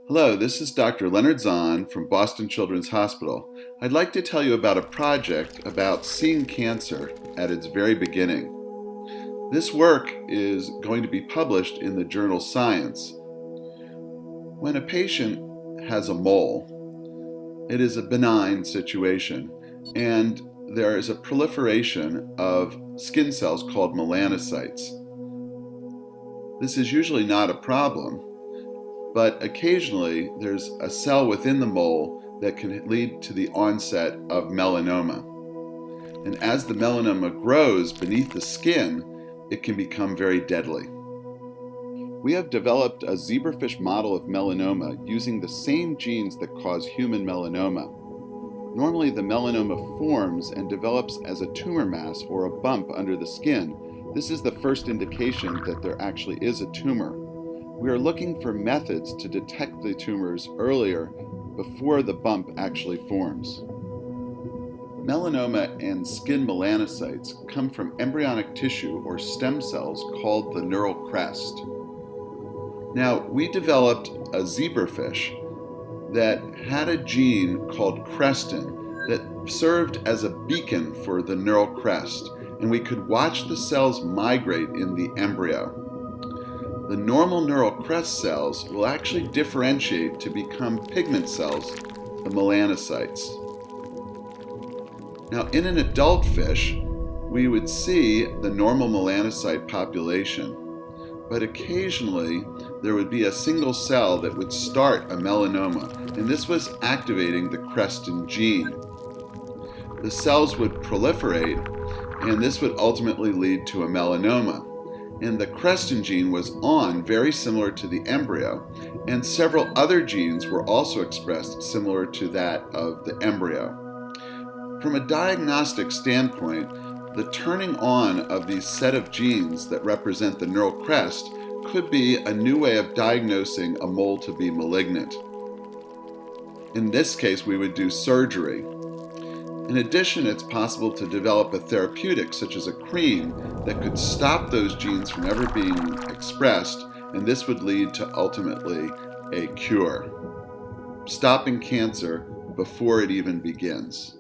Hello, this is Dr. Leonard Zon from Boston Children's Hospital. I'd like to tell you about a project about seeing cancer at its very beginning. This work is going to be published in the journal Science. When a patient has a mole, it is a benign situation, and there is a proliferation of skin cells called melanocytes. This is usually not a problem, but occasionally there's a cell within the mole that can lead to the onset of melanoma. And as the melanoma grows beneath the skin, it can become very deadly. We have developed a zebrafish model of melanoma using the same genes that cause human melanoma. Normally the melanoma forms and develops as a tumor mass or a bump under the skin. This is the first indication that there actually is a tumor. We are looking for methods to detect the tumors earlier before the bump actually forms. Melanoma and skin melanocytes come from embryonic tissue or stem cells called the neural crest. Now, we developed a zebrafish that had a gene called crestin that served as a beacon for the neural crest, and we could watch the cells migrate in the embryo. The normal neural crest cells will actually differentiate to become pigment cells, the melanocytes. Now, in an adult fish, we would see the normal melanocyte population, but occasionally there would be a single cell that would start a melanoma, and this was activating the crestin gene. The cells would proliferate, and this would ultimately lead to a melanoma. And the crestin gene was on, very similar to the embryo, and several other genes were also expressed similar to that of the embryo. From a diagnostic standpoint, the turning on of these set of genes that represent the neural crest could be a new way of diagnosing a mole to be malignant. In this case, we would do surgery. In addition, it's possible to develop a therapeutic, such as a cream, that could stop those genes from ever being expressed, and this would lead to ultimately a cure, stopping cancer before it even begins.